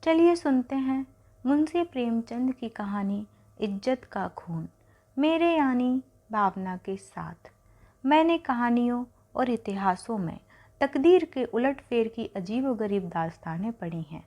चलिए सुनते हैं मुंशी प्रेमचंद की कहानी इज्जत का खून, मेरे यानी भावना के साथ। मैंने कहानियों और इतिहासों में तकदीर के उलटफेर की अजीबोगरीब दास्तानें पढ़ी हैं।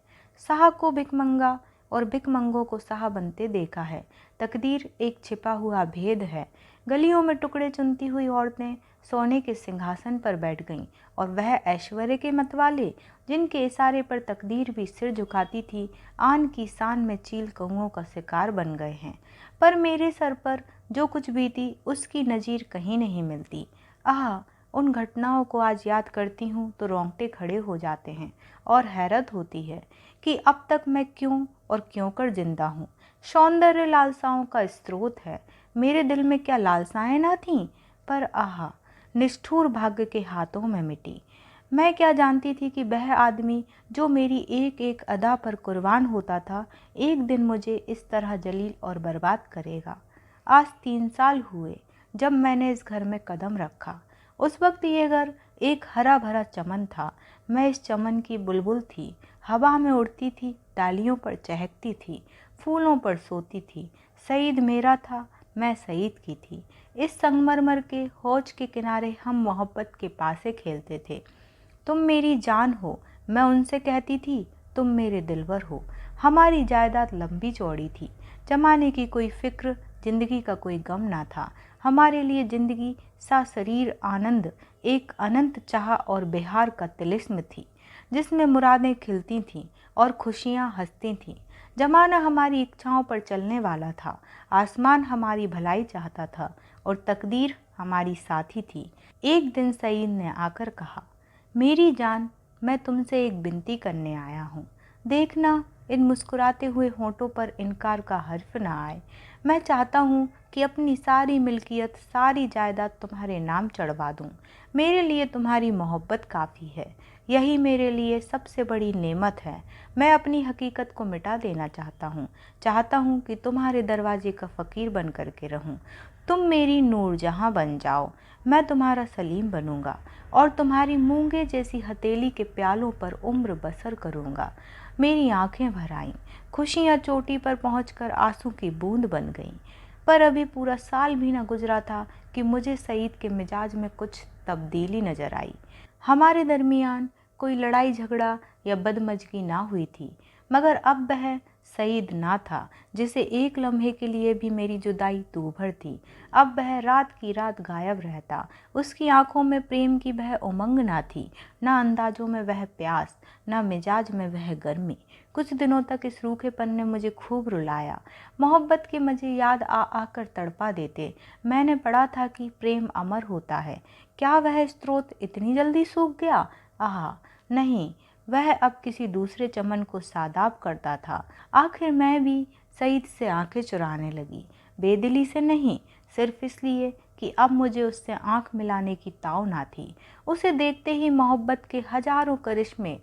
शाह को भिकमंगा और भिकमंगों को शाह बनते देखा है। तकदीर एक छिपा हुआ भेद है। गलियों में टुकड़े चुनती हुई औरतें सोने के सिंहासन पर बैठ गईं और वह ऐश्वर्य के मतवाले जिनके इशारे पर तकदीर भी सिर झुकाती थी, आन की शान में चील कौओं का शिकार बन गए हैं। पर मेरे सर पर जो कुछ बीती उसकी नज़ीर कहीं नहीं मिलती। आह, उन घटनाओं को आज याद करती हूँ तो रोंगटे खड़े हो जाते हैं और हैरत होती है कि अब तक मैं क्यों और क्यों कर जिंदा हूँ। सौंदर्य लालसाओं का स्रोत है। मेरे दिल में क्या लालसाएं ना थीं, पर आह, निष्ठुर भाग्य के हाथों में मिटी। मैं क्या जानती थी कि वह आदमी जो मेरी एक एक अदा पर कुर्बान होता था, एक दिन मुझे इस तरह जलील और बर्बाद करेगा। आज 3 साल हुए जब मैंने इस घर में कदम रखा। उस वक्त ये घर एक हरा भरा चमन था। मैं इस चमन की बुलबुल थी, हवा में उड़ती थी, डालियों पर चहकती थी, फूलों पर सोती थी। सईद मेरा था, मैं सईद की थी। इस संगमरमर के हौज के किनारे हम मोहब्बत के पासे खेलते थे। तुम मेरी जान हो, मैं उनसे कहती थी, तुम मेरे दिलवर हो। हमारी जायदाद लंबी चौड़ी थी। जमाने की कोई फिक्र, जिंदगी का कोई गम ना था। हमारे लिए जिंदगी सा शरीर आनंद एक अनंत चाह और बिहार का तिलिस्म थी, जिसमें मुरादें खिलती थीं और खुशियाँ हंसती थीं। जमाना हमारी इच्छाओं पर चलने वाला था। आसमान हमारी भलाई चाहता था और तकदीर हमारी साथी थी। एक दिन सईद ने आकर कहा, मेरी जान, मैं तुमसे एक विनती करने आया हूँ। देखना इन मुस्कुराते हुए होंठों पर इनकार का हर्फ न आए। मैं चाहता हूँ कि अपनी सारी मिल्कियत, सारी जायदाद तुम्हारे नाम चढ़वा दूँ। मेरे लिए तुम्हारी मोहब्बत काफ़ी है। यही मेरे लिए सबसे बड़ी नेमत है। मैं अपनी हकीकत को मिटा देना चाहता हूँ। चाहता हूँ कि तुम्हारे दरवाजे का फ़कीर बन कर के रहूँ। तुम मेरी नूरजहाँ बन जाओ, मैं तुम्हारा सलीम बनूंगा और तुम्हारी मूंगे जैसी हथेली के प्यालों पर उम्र बसर करूंगा। मेरी आंखें भर आईं। खुशियाँ चोटी पर पहुंचकर आंसू की बूंद बन गईं। पर अभी पूरा साल भी न गुजरा था कि मुझे सईद के मिजाज में कुछ तब्दीली नजर आई। हमारे दरमियान कोई लड़ाई झगड़ा या बदमजगी ना हुई थी, मगर अब वह सईद ना था जिसे एक लम्हे के लिए भी मेरी जुदाई दूभर थी। अब वह रात की रात गायब रहता। उसकी आंखों में प्रेम की वह उमंग ना थी, ना अंदाजों में वह प्यास, ना मिजाज में वह गर्मी। कुछ दिनों तक इस रूखेपन ने मुझे खूब रुलाया। मोहब्बत के मजे याद आ आकर तड़पा देते। मैंने पढ़ा था कि प्रेम अमर होता है। क्या वह स्रोत इतनी जल्दी सूख गया? आह नहीं, वह अब किसी दूसरे चमन को सादाब करता था। आखिर मैं भी सईद से आंखें चुराने लगी। बेदिली से नहीं, सिर्फ इसलिए कि अब मुझे उससे आंख मिलाने की ताव ना थी। उसे देखते ही मोहब्बत के हजारों करिश्मे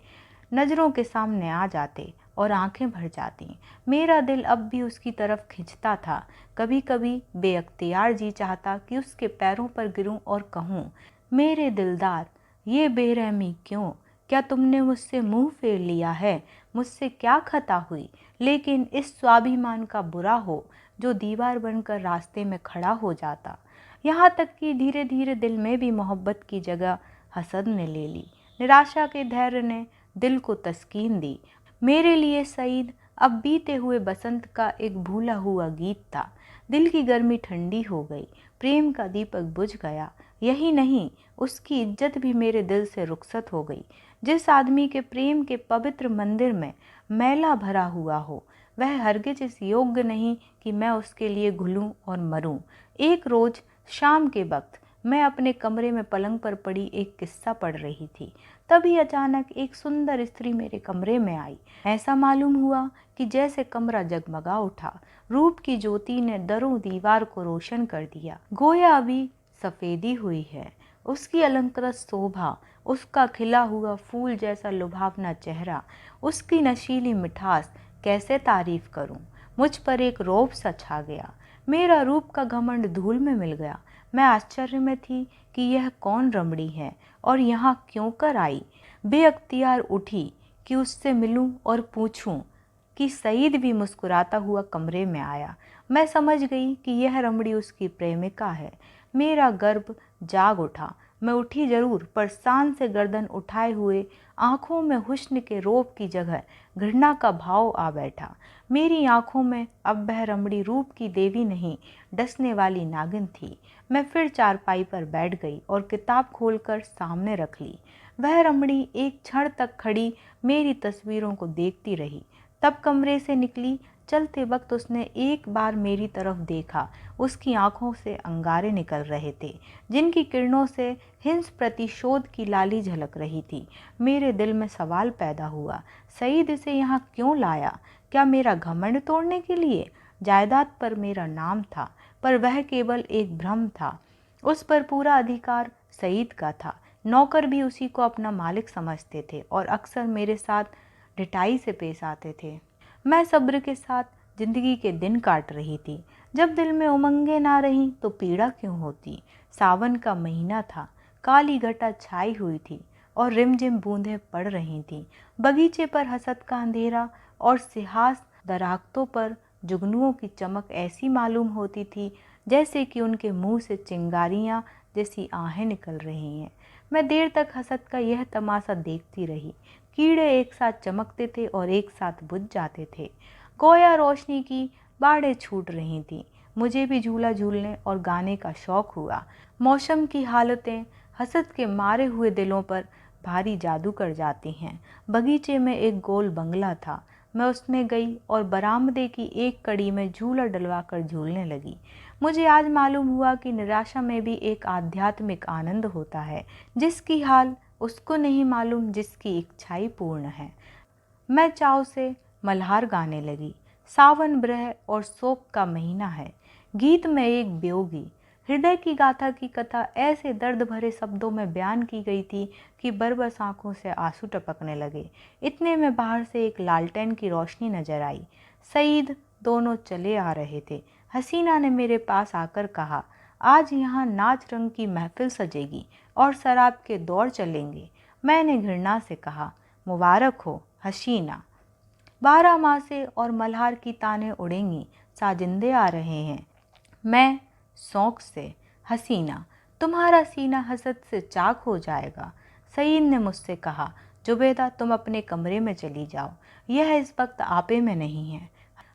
नज़रों के सामने आ जाते और आंखें भर जाती। मेरा दिल अब भी उसकी तरफ खिंचता था। कभी कभी बेअख्तियार जी चाहता कि उसके पैरों पर गिरूं और कहूं, मेरे दिलदार, ये बेरहमी क्यों? क्या तुमने मुझसे मुंह फेर लिया है? मुझसे क्या खता हुई? लेकिन इस स्वाभिमान का बुरा हो जो दीवार बनकर रास्ते में खड़ा हो जाता। यहाँ तक कि धीरे धीरे दिल में भी मोहब्बत की जगह हसद ने ले ली। निराशा के धैर्य ने दिल को तस्कीन दी। मेरे लिए सईद अब बीते हुए बसंत का एक भूला हुआ गीत था। दिल की गर्मी ठंडी हो गई, प्रेम का दीपक बुझ गया। यही नहीं, उसकी इज्जत भी मेरे दिल से रुखसत हो गई। जिस आदमी के प्रेम के पवित्र मंदिर में मैला भरा हुआ हो, वह हरगिज इस योग्य नहीं कि मैं उसके लिए घुलूं और मरूं। एक रोज शाम के वक्त मैं अपने कमरे में पलंग पर पड़ी एक किस्सा पढ़ रही थी। तभी अचानक एक सुंदर स्त्री मेरे कमरे में आई। ऐसा मालूम हुआ कि जैसे कमरा जगमगा उठा। रूप की ज्योति ने दरों दीवार को रोशन कर दिया। गोया अभी सफेदी हुई है। उसकी अलंकृत शोभा, उसका खिला हुआ फूल जैसा लुभावना चेहरा, उसकी नशीली मिठास, कैसे तारीफ करूं। मुझ पर एक रौब सा छा गया। मेरा रूप का घमंड धूल में मिल गया। मैं आश्चर्य में थी कि यह कौन रमणी है और यहाँ क्यों कर आई। बेअख्तियार उठी कि उससे मिलूं और पूछूं, कि सईद भी मुस्कुराता हुआ कमरे में आया। मैं समझ गई कि यह रमड़ी उसकी प्रेमिका है। मेरा गर्भ जाग उठा। मैं उठी जरूर, पर शान से गर्दन उठाए हुए आंखों में हुस्न के रौब की जगह घृणा का भाव आ बैठा। मेरी आंखों में अब वह रमड़ी रूप की देवी नहीं, डसने वाली नागिन थी। मैं फिर चारपाई पर बैठ गई और किताब खोलकर सामने रख ली। वह रमड़ी एक क्षण तक खड़ी मेरी तस्वीरों को देखती रही, तब कमरे से निकली। चलते वक्त उसने एक बार मेरी तरफ देखा। उसकी आंखों से अंगारे निकल रहे थे, जिनकी किरणों से हिंस प्रतिशोध की लाली झलक रही थी। मेरे दिल में सवाल पैदा हुआ, सईद इसे यहाँ क्यों लाया? क्या मेरा घमंड तोड़ने के लिए? जायदाद पर मेरा नाम था, पर वह केवल एक भ्रम था। उस पर पूरा अधिकार सईद का था। नौकर भी उसी को अपना मालिक समझते थे और अक्सर मेरे साथ ढिठाई से पेश आते थे। मैं सब्र के साथ जिंदगी के दिन काट रही थी। जब दिल में उमंगें ना रहीं तो पीड़ा क्यों होती? सावन का महीना था, काली घटा छाई हुई थी और रिमझिम बूंदें पड़ रही थीं। बगीचे पर हसद का अंधेरा और सिहास दरख्तों पर जुगनुओं की चमक ऐसी मालूम होती थी जैसे कि उनके मुंह से चिंगारियां जैसी आहें निकल रही हैं। मैं देर तक हसद का यह तमाशा देखती रही। कीड़े एक साथ चमकते थे और एक साथ बुझ जाते थे। गोया रोशनी की बाड़ें छूट रही थीं। मुझे भी झूला झूलने और गाने का शौक हुआ। मौसम की हालतें हसद के मारे हुए दिलों पर भारी जादू कर जाती हैं। बगीचे में एक गोल बंगला था। मैं उसमें गई और बरामदे की एक कड़ी में झूला डलवा कर झूलने लगी। मुझे आज मालूम हुआ कि निराशा में भी एक आध्यात्मिक आनंद होता है, जिसकी हाल उसको नहीं मालूम जिसकी इच्छाएं पूर्ण है। मैं चाव से मल्हार गाने लगी। सावन ब्रह और शोक का महीना है। गीत में एक वियोगी हृदय की गाथा की कथा ऐसे दर्द भरे शब्दों में बयान की गई थी कि बरबस आंखों से आंसू टपकने लगे। इतने में बाहर से एक लालटेन की रोशनी नजर आई। सईद दोनों चले आ रहे थे। हसीना ने मेरे पास आकर कहा, आज यहाँ नाच रंग की महफिल सजेगी और शराब के दौर चलेंगे। मैंने घृणा से कहा, मुबारक हो हसीना। 12 मासे और मल्हार की ताने उड़ेंगी, साजिंदे आ रहे हैं। मैं शौक से, हसीना तुम्हारा सीना हसद से चाक हो जाएगा। सईद ने मुझसे कहा, जुबैदा तुम अपने कमरे में चली जाओ, यह इस वक्त आपे में नहीं है।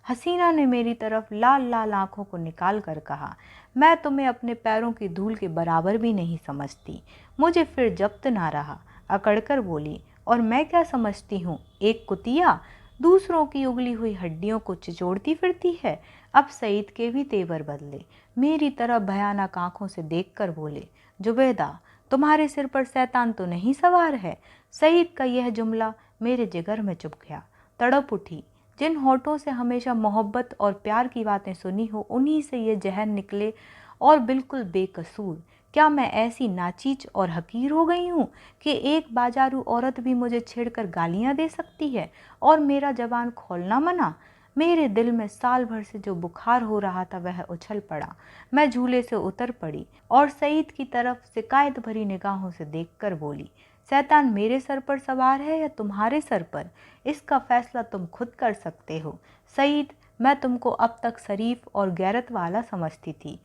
हसीना ने मेरी तरफ लाल लाल आंखों को निकाल कर कहा, मैं तुम्हें अपने पैरों की धूल के बराबर भी नहीं समझती। मुझे फिर जब्त ना रहा। अकड़कर बोली, और मैं क्या समझती हूँ? एक कुतिया दूसरों की उगली हुई हड्डियों को चिचोड़ती फिरती है। अब सईद के भी तेवर बदले। मेरी तरफ भयानक आंखों से देखकर बोले, जुबैदा तुम्हारे सिर पर शैतान तो नहीं सवार है? सईद का यह जुमला मेरे जिगर में चुभ गया। तड़प उठी। जिन होठों से हमेशा मोहब्बत और प्यार की बातें सुनी हो, उन्हीं से ये जहर निकले, और बिल्कुल बेकसूर। क्या मैं ऐसी नाचीज और हकीर हो गई हूँ कि एक बाजारू औरत भी मुझे छेड़कर गालियाँ दे सकती है और मेरा जबान खोलना मना? मेरे दिल में साल भर से जो बुखार हो रहा था वह उछल पड़ा। मैं झूले से उतर पड़ी और सईद की तरफ शिकायत भरी निगाहों से देखकर बोली, शैतान मेरे सर पर सवार है या तुम्हारे सर पर? इसका फैसला तुम खुद कर सकते हो। सईद, मैं तुमको अब तक शरीफ और गैरत वाला समझती थी।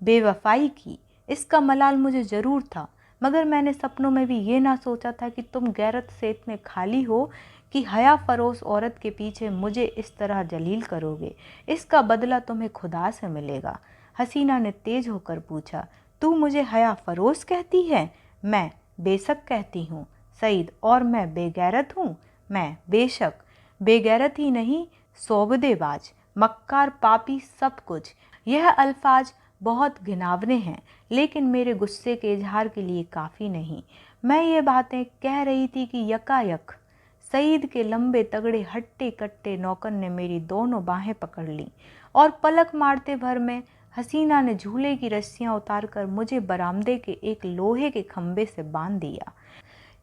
बेवफाई की इसका मलाल मुझे ज़रूर था, मगर मैंने सपनों में भी ये ना सोचा था कि तुम गैरत से इतने खाली हो कि हया फरोश औरत के पीछे मुझे इस तरह जलील करोगे। इसका बदला तुम्हें खुदा से मिलेगा। हसीना ने तेज होकर पूछा, तू मुझे हया फरोश कहती है? मैं बेशक कहती हूँ सईद, और मैं बेगैरत हूँ? मैं बेशक बेगैरत ही नहीं, सौबदेबाज, मक्कार, पापी, सब कुछ। यह अल्फाज बहुत घिनावने हैं, लेकिन मेरे गुस्से के इजहार के लिए काफ़ी नहीं। मैं ये बातें कह रही थी कि यकायक सईद के लंबे तगड़े हट्टे कट्टे नौकर ने मेरी दोनों बाहें पकड़ लीं और पलक मारते भर में हसीना ने झूले की रस्सियां उतारकर मुझे बरामदे के एक लोहे के खंबे से बांध दिया।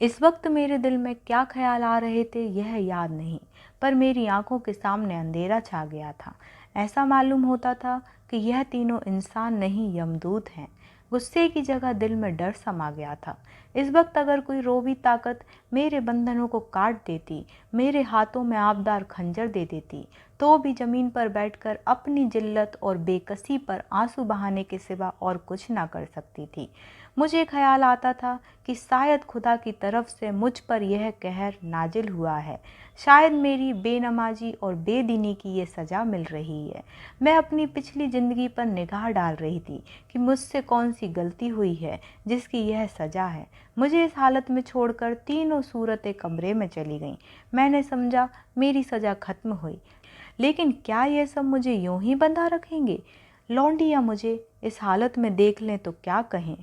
इस वक्त मेरे दिल में क्या ख्याल आ रहे थे यह याद नहीं, पर मेरी आंखों के सामने अंधेरा छा गया था। ऐसा मालूम होता था कि यह तीनों इंसान नहीं, यमदूत हैं। गुस्से की जगह दिल में डर समा गया था। इस वक्त अगर कोई रोबी ताकत मेरे बंधनों को काट देती, मेरे हाथों में आबदार खंजर दे देती, तो भी ज़मीन पर बैठकर अपनी जिल्लत और बेकसी पर आंसू बहाने के सिवा और कुछ ना कर सकती थी। मुझे ख्याल आता था कि शायद खुदा की तरफ से मुझ पर यह कहर नाजिल हुआ है, शायद मेरी बेनमाजी और बेदीनी की ये सज़ा मिल रही है। मैं अपनी पिछली ज़िंदगी पर निगाह डाल रही थी कि मुझसे कौन सी गलती हुई है जिसकी यह सज़ा है। मुझे इस हालत में छोड़कर तीनों सूरतें कमरे में चली गईं। मैंने समझा मेरी सज़ा खत्म हुई, लेकिन क्या यह सब मुझे यूं ही बंधा रखेंगे? लौंडिया मुझे इस हालत में देख लें तो क्या कहें?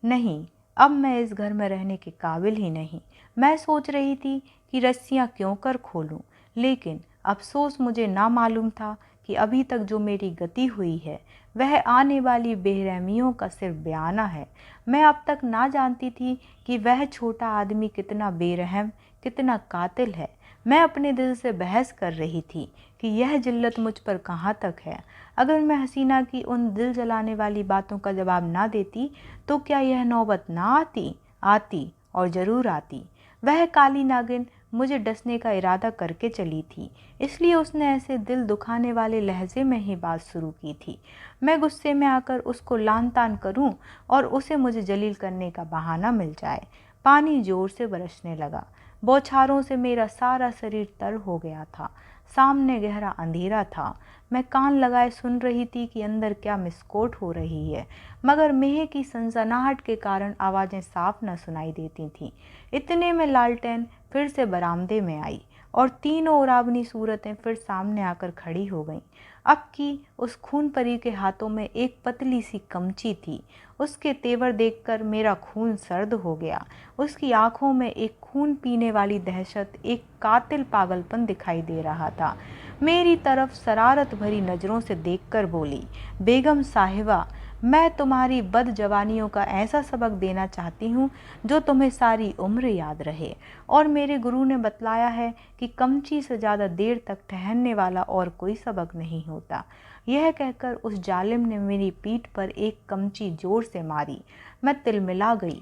नहीं, अब मैं इस घर में रहने के काबिल ही नहीं। मैं सोच रही थी कि रस्सियां क्यों कर खोलूं, लेकिन अफसोस मुझे ना मालूम था कि अभी तक जो मेरी गति हुई है वह आने वाली बेरहमियों का सिर्फ बयाना है। मैं अब तक ना जानती थी कि वह छोटा आदमी कितना बेरहम, कितना कातिल है। मैं अपने दिल से बहस कर रही थी कि यह जिल्लत मुझ पर कहाँ तक है। अगर मैं हसीना की उन दिल जलाने वाली बातों का जवाब ना देती तो क्या यह नौबत ना आती? आती, और ज़रूर आती। वह काली नागिन मुझे डसने का इरादा करके चली थी, इसलिए उसने ऐसे दिल दुखाने वाले लहजे में ही बात शुरू की थी। मैं गुस्से में आकर उसको लान तान करूं और उसे मुझे जलील करने का बहाना मिल जाए। पानी जोर से बरसने लगा। बौछारों से मेरा सारा शरीर तर हो गया था। सामने गहरा अंधेरा था। मैं कान लगाए सुन रही थी कि अंदर क्या मिसकोट हो रही है, मगर मेह की सनसनाहट के कारण आवाज़ें साफ न सुनाई देती थीं। इतने में लालटेन फिर से बरामदे में आई और तीनों उरावनी सूरतें फिर सामने आकर खड़ी हो गईं। अब की उस खून परी के हाथों में एक पतली सी कमची थी। उसके तेवर देखकर मेरा खून सर्द हो गया। उसकी आंखों में एक खून पीने वाली दहशत, एक कातिल पागलपन दिखाई दे रहा था। मेरी तरफ शरारत भरी नज़रों से देखकर बोली, बेगम साहिबा, मैं तुम्हारी बद जवानियों का ऐसा सबक देना चाहती हूँ जो तुम्हें सारी उम्र याद रहे। और मेरे गुरु ने बतलाया है कि कमची से ज़्यादा देर तक ठहरने वाला और कोई सबक नहीं होता। यह कहकर उस जालिम ने मेरी पीठ पर एक कमची जोर से मारी। मैं तिलमिला गई।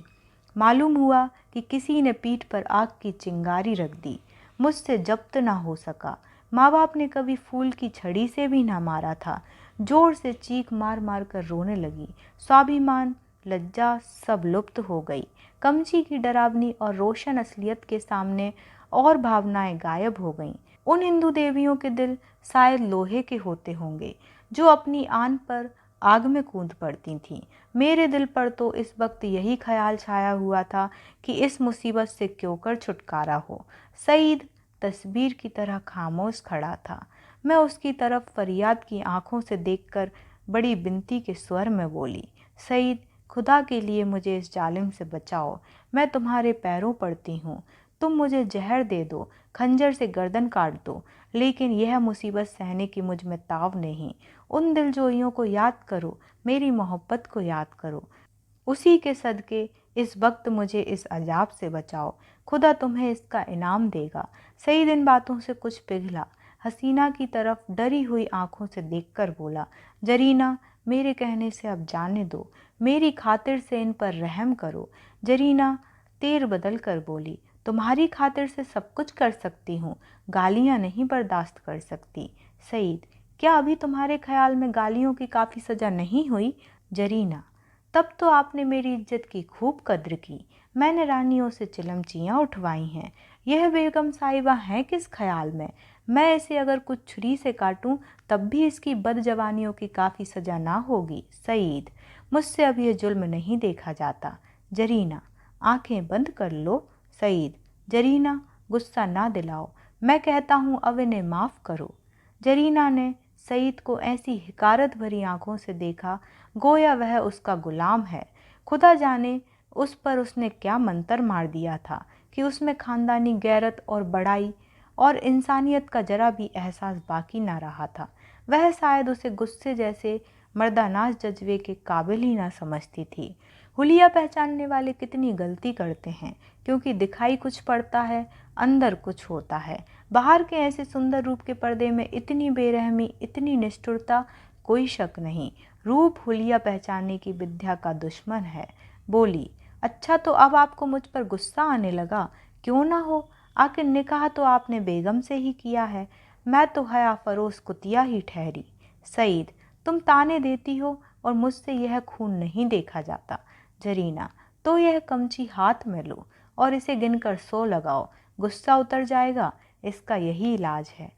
मालूम हुआ कि किसी ने पीठ पर आग की चिंगारी रख दी। मुझसे जब्त ना हो सका। माँ बाप ने कभी फूल की छड़ी से भी ना मारा था। जोर से चीख मार मार कर रोने लगी। स्वाभिमान, लज्जा सब लुप्त हो गई। कमची की डरावनी और रोशन असलियत के सामने और भावनाएं गायब हो गईं। उन हिंदू देवियों के दिल शायद लोहे के होते होंगे जो अपनी आन पर आग में कूद पड़ती थीं। मेरे दिल पर तो इस वक्त यही ख्याल छाया हुआ था कि इस मुसीबत से क्यों कर छुटकारा हो। सईद तस्वीर की तरह खामोश खड़ा था। मैं उसकी तरफ फरियाद की आंखों से देखकर बड़ी बिनती के स्वर में बोली, सईद, खुदा के लिए मुझे इस जालिम से बचाओ। मैं तुम्हारे पैरों पड़ती हूँ। तुम मुझे जहर दे दो, खंजर से गर्दन काट दो, लेकिन यह मुसीबत सहने की मुझ में ताव नहीं। उन दिलजोइयों को याद करो, मेरी मोहब्बत को याद करो। उसी के सदके इस वक्त मुझे इस अजाब से बचाओ। खुदा तुम्हें इसका इनाम देगा। सईद इन बातों से कुछ पिघला। हसीना की तरफ डरी हुई आंखों से देखकर बोला, जरीना, मेरे कहने से अब जाने दो। मेरी खातिर से इन पर रहम करो। जरीना तेर बदल कर बोली, तुम्हारी खातिर से सब कुछ कर सकती हूँ, गालियाँ नहीं बर्दाश्त कर सकती। सईद, क्या अभी तुम्हारे ख्याल में गालियों की काफ़ी सज़ा नहीं हुई? जरीना, तब तो आपने मेरी इज्जत की खूब कद्र की। मैंने रानियों से चिलमचियाँ उठवाई हैं। यह बेगम साहिबा है किस ख्याल में? मैं इसे अगर कुछ छुरी से काटूं तब भी इसकी बदजवानियों की काफ़ी सज़ा ना होगी। सईद, मुझसे अब यह जुल्म नहीं देखा जाता। जरीना, आंखें बंद कर लो। सईद, जरीना, गुस्सा ना दिलाओ। मैं कहता हूँ अब इन्हें माफ़ करो। जरीना ने सईद को ऐसी हिकारत भरी आंखों से देखा गोया वह उसका गुलाम है। खुदा जाने उस पर उसने क्या मंतर मार दिया था कि उसमें खानदानी गैरत और बड़ाई और इंसानियत का जरा भी एहसास बाकी ना रहा था। वह शायद उसे गुस्से जैसे मर्दानाज जज्बे के काबिल ही ना समझती थी। हुलिया पहचानने वाले कितनी गलती करते हैं, क्योंकि दिखाई कुछ पड़ता है, अंदर कुछ होता है। बाहर के ऐसे सुंदर रूप के पर्दे में इतनी बेरहमी, इतनी निष्ठुरता कोई शक नहीं, रूप हुलिया पहचानने की विद्या का दुश्मन है। बोली, अच्छा तो अब आपको मुझ पर गुस्सा आने लगा? क्यों ना हो, आखिर निकाह तो आपने बेगम से ही किया है। मैं तो हया फरोश कुतिया ही ठहरी। सईद, तुम ताने देती हो और मुझसे यह खून नहीं देखा जाता। जरीना, तो यह कमची हाथ में लो और इसे गिनकर 100 लगाओ, गुस्सा उतर जाएगा। इसका यही इलाज है।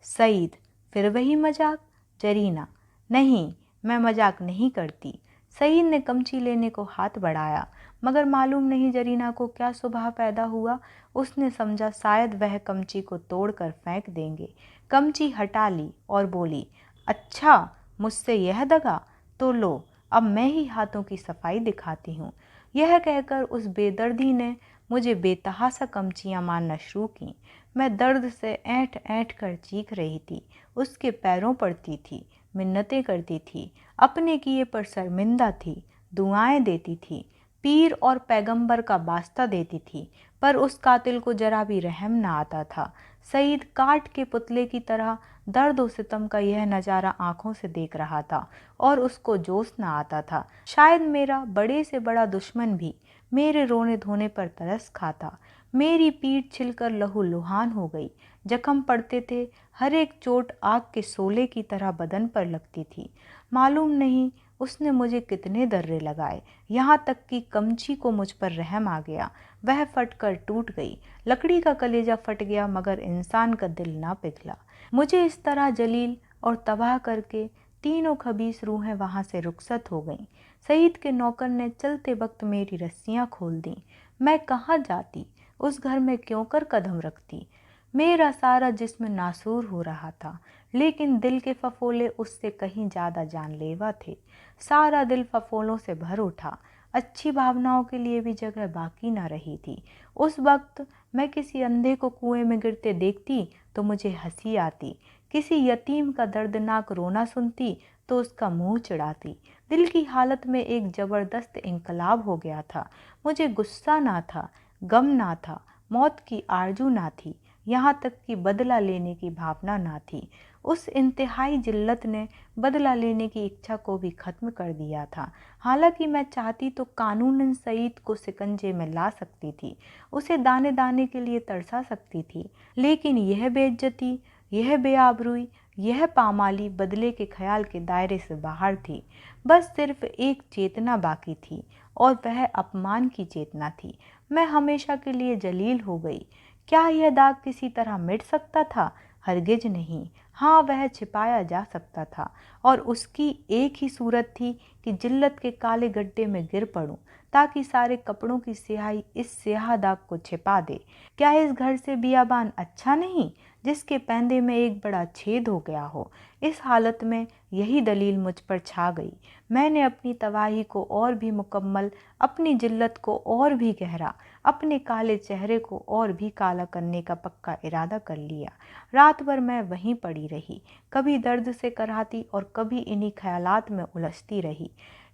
सईद, फिर वही मजाक? जरीना, नहीं, मैं मजाक नहीं करती। सईद ने कमची लेने को हाथ बढ़ाया, मगर मालूम नहीं जरीना को क्या स्वभाव पैदा हुआ। उसने समझा शायद वह कमची को तोड़कर फेंक देंगे। कमची हटा ली और बोली, अच्छा, मुझसे यह दगा? तो लो, अब मैं ही हाथों की सफाई दिखाती हूँ। यह कहकर उस बेदर्दी ने मुझे बेतहासा कमचियाँ मारना शुरू की। मैं दर्द से ऐंठ ऐंठ कर चीख रही थी। उसके पैरों पड़ती थी, मिन्नतें करती थी, अपने किए पर शर्मिंदा थी, दुआएं देती थी, पीर और पैगंबर का वास्ता देती थी, पर उस कातिल को जरा भी रहम न आता था। सईद काट के पुतले की तरह दर्द और सितम का यह नज़ारा आंखों से देख रहा था और उसको जोश न आता था। शायद मेरा बड़े से बड़ा दुश्मन भी मेरे रोने धोने पर तरस खाता। मेरी पीठ छिलकर लहू लुहान हो गई। जख्म पड़ते थे, हर एक चोट आग के शोले की तरह बदन पर लगती थी। मालूम नहीं उसने मुझे कितने दर्रे लगाए, यहाँ तक कि कमची को मुझ पर रहम आ गया। वह फटकर टूट गई। लकड़ी का कलेजा फट गया, मगर इंसान का दिल ना पिघला। मुझे इस तरह जलील और तबाह करके तीनों खबीस रूहें वहाँ से रुखसत हो गईं। सईद के नौकर ने चलते वक्त मेरी रस्सियाँ खोल दी। मैं कहाँ जाती, उस घर में क्यों कर कदम रखती? मेरा सारा जिस्म नासूर हो रहा था, लेकिन दिल के फफोले उससे कहीं ज़्यादा जानलेवा थे। सारा दिल फफोलों से भर उठा। अच्छी भावनाओं के लिए भी जगह बाकी ना रही थी। उस वक्त मैं किसी अंधे को कुएं में गिरते देखती तो मुझे हंसी आती, किसी यतीम का दर्दनाक रोना सुनती तो उसका मुंह चिढ़ाती। दिल की हालत में एक ज़बरदस्त इनकलाब हो गया था। मुझे गुस्सा ना था, गम ना था, मौत की आरजू ना थी, यहाँ तक कि बदला लेने की भावना ना थी। उस इंतहाई जिल्लत ने बदला लेने की इच्छा को भी खत्म कर दिया था। हालांकि मैं चाहती तो कानूनन सईद को शिकंजे में ला सकती थी, उसे दाने दाने के लिए तरसा सकती थी, लेकिन यह बेइज्जती, यह बेआबरूई, यह पामाली बदले के ख्याल के दायरे से बाहर थी। बस सिर्फ एक चेतना बाकी थी, और वह अपमान की चेतना थी। मैं हमेशा के लिए जलील हो गई। क्या यह दाग किसी तरह मिट सकता था? हरगिज नहीं। हाँ, वह छिपाया जा सकता था, और उसकी एक ही सूरत थी कि जिल्लत के काले गड्ढे में गिर पड़ूं, ताकि सारे कपड़ों की स्याही इस स्याह दाग को छिपा दे। क्या इस घर से बियाबान अच्छा नहीं, जिसके पैंदे में एक बड़ा छेद हो गया हो? इस हालत में यही दलील मुझ पर छा गई। मैंने अपनी तबाही को और भी मुकम्मल, अपनी जिल्लत को और भी गहरा, अपने काले चेहरे को और भी काला करने का पक्का इरादा कर लिया। रात भर मैं वहीं पड़ी रही, कभी दर्द से कराहती और कभी इन्हीं ख्यालात में उलझती रही।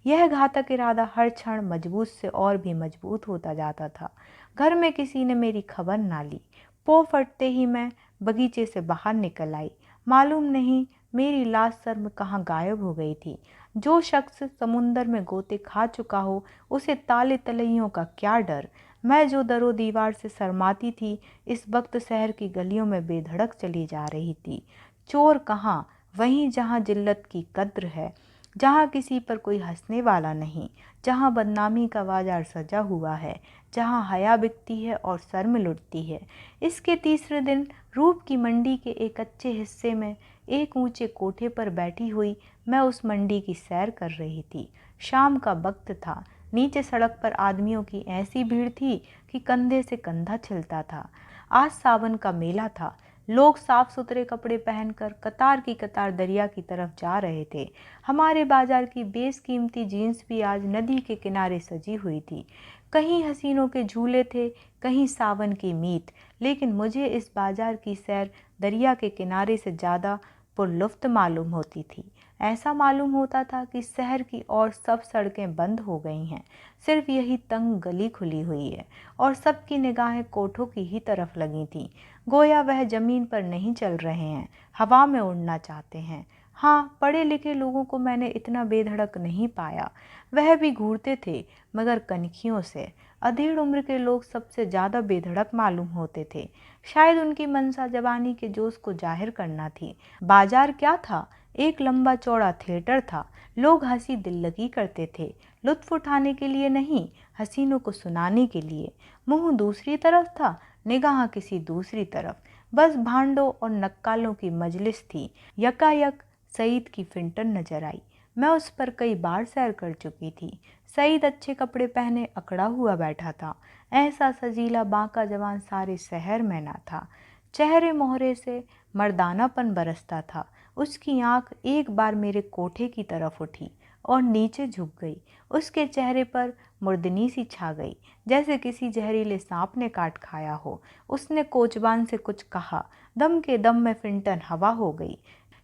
यह घातक इरादा हर क्षण मजबूत से और भी मजबूत होता जाता था। घर में किसी ने मेरी खबर ना ली। पो फटते ही मैं बगीचे से बाहर निकल आई। मालूम नहीं मेरी लाश शर्म कहाँ गायब हो गई थी। जो शख्स समुंदर में गोते खा चुका हो, उसे ताले तलैयों का क्या डर। मैं जो दरो दीवार से शर्माती थी, इस वक्त शहर की गलियों में बेधड़क चली जा रही थी। चोर कहाँ? वहीं जहाँ जिल्लत की कद्र है, जहाँ किसी पर कोई हंसने वाला नहीं, जहाँ बदनामी का बाजार सजा हुआ है, जहाँ हया बिकती है और शर्म लुटती है। इसके तीसरे दिन रूप की मंडी के एक अच्छे हिस्से में एक ऊंचे कोठे पर बैठी हुई मैं उस मंडी की सैर कर रही थी। शाम का वक्त था। नीचे सड़क पर आदमियों की ऐसी भीड़ थी कि कंधे से कंधा छिलता था। आज सावन का मेला था। लोग साफ सुथरे कपड़े पहनकर कतार की कतार दरिया की तरफ जा रहे थे। हमारे बाजार की बेशकीमती जीन्स भी आज नदी के किनारे सजी हुई थी। कहीं हसीनों के झूले थे, कहीं सावन की मीत, लेकिन मुझे इस बाजार की सैर दरिया के किनारे से ज़्यादा पुरलुफ्त मालूम होती थी। ऐसा मालूम होता था कि शहर की और सब सड़कें बंद हो गई हैं, सिर्फ यही तंग गली खुली हुई है, और सबकी निगाहें कोठों की ही तरफ लगी थीं। गोया वह जमीन पर नहीं चल रहे हैं, हवा में उड़ना चाहते हैं। हाँ, पढ़े लिखे लोगों को मैंने इतना बेधड़क नहीं पाया। वह भी घूरते थे मगर कनखियों से। अधेड़ उम्र के लोग सबसे ज़्यादा बेधड़क मालूम होते थे। शायद उनकी मनसा जवानी के जोश को जाहिर करना थी। बाजार क्या था? एक लंबा चौड़ा थिएटर था। लोग हंसी दिल लगी करते थे, लुत्फ उठाने के लिए नहीं, हसीनों को सुनाने के लिए। मुंह दूसरी तरफ था, निगाह किसी दूसरी तरफ। बस भांडों और नक्कालों की मजलिस थी। यकायक सईद की फिंटन नजर आई। मैं उस पर कई बार सैर कर चुकी थी। सईद अच्छे कपड़े पहने अकड़ा हुआ बैठा था। ऐसा सजीला बांका जवान सारे शहर में ना था। चेहरे मोहरे से मर्दानापन बरसता था। उसकी आंख एक बार मेरे कोठे की तरफ उठी और नीचे झुक गई। उसके चेहरे पर मुर्दनी सी छा गई, जैसे किसी जहरीले सांप ने काट खाया हो। उसने कोचबान से कुछ कहा। दम के दम में फिंटन हवा हो गई।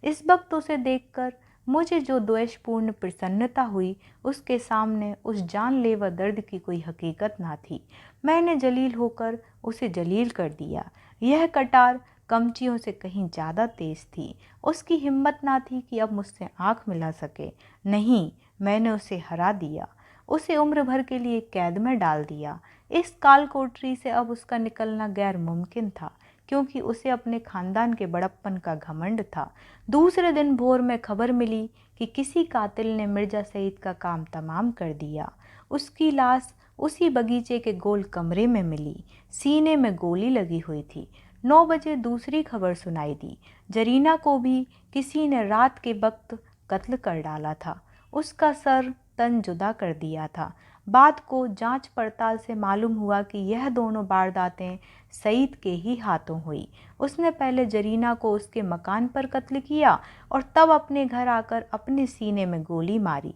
इस वक्त उसे देखकर मुझे जो द्वेषपूर्ण प्रसन्नता हुई, उसके सामने उस जानलेवा दर्द की कोई हकीकत ना थी। मैंने जलील होकर उसे जलील कर दिया। यह कटार कमचियों से कहीं ज़्यादा तेज थी। उसकी हिम्मत ना थी कि अब मुझसे आंख मिला सके। नहीं, मैंने उसे हरा दिया। उसे उम्र भर के लिए कैद में डाल दिया। इस काल कोठरी से अब उसका निकलना गैर मुमकिन था, क्योंकि उसे अपने खानदान के बड़प्पन का घमंड था। दूसरे दिन भोर में खबर मिली कि किसी कातिल ने मिर्जा सईद का काम तमाम कर दिया। उसकी लाश उसी बगीचे के गोल कमरे में मिली। सीने में गोली लगी हुई थी। 9 बजे दूसरी खबर सुनाई दी। जरीना को भी किसी ने रात के वक्त कत्ल कर डाला था। उसका सर तन जुदा कर दिया था। बात को जांच पड़ताल से मालूम हुआ कि यह दोनों वारदातें सईद के ही हाथों हुई। उसने पहले जरीना को उसके मकान पर कत्ल किया और तब अपने घर आकर अपने सीने में गोली मारी।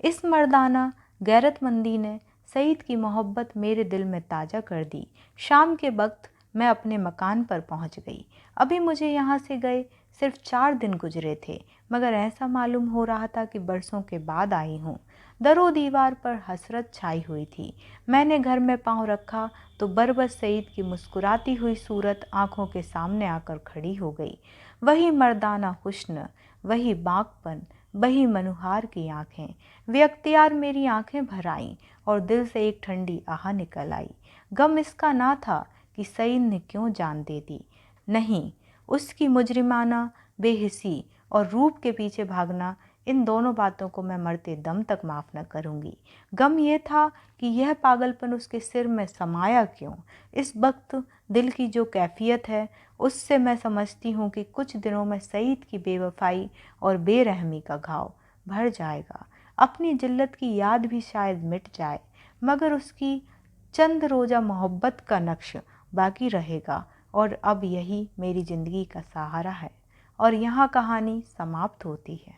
इस मर्दाना गैरतमंदी ने सईद की मोहब्बत मेरे दिल में ताज़ा कर दी। शाम के वक्त मैं अपने मकान पर पहुंच गई। अभी मुझे यहाँ से गए सिर्फ 4 दिन गुजरे थे, मगर ऐसा मालूम हो रहा था कि बरसों के बाद आई हूँ। दरो दीवार पर हसरत छाई हुई थी। मैंने घर में पाँव रखा तो बरबस सईद की मुस्कुराती हुई सूरत आंखों के सामने आकर खड़ी हो गई। वही मर्दाना हुस्न, वही बांकपन, वही मनुहार की आंखें। वे अख्तियार मेरी आंखें भर आईं और दिल से एक ठंडी आह निकल आई। गम इसका ना था कि सईद ने क्यों जान दे दी। नहीं, उसकी मुजरिमाना बेहिसी और रूप के पीछे भागना, इन दोनों बातों को मैं मरते दम तक माफ़ न करूँगी। गम ये था कि यह पागलपन उसके सिर में समाया क्यों। इस वक्त दिल की जो कैफियत है, उससे मैं समझती हूँ कि कुछ दिनों में सईद की बेवफाई और बेरहमी का घाव भर जाएगा। अपनी जिल्लत की याद भी शायद मिट जाए, मगर उसकी चंद रोज़ा मोहब्बत का नक्श बाकी रहेगा। और अब यही मेरी ज़िंदगी का सहारा है। और यहाँ कहानी समाप्त होती है।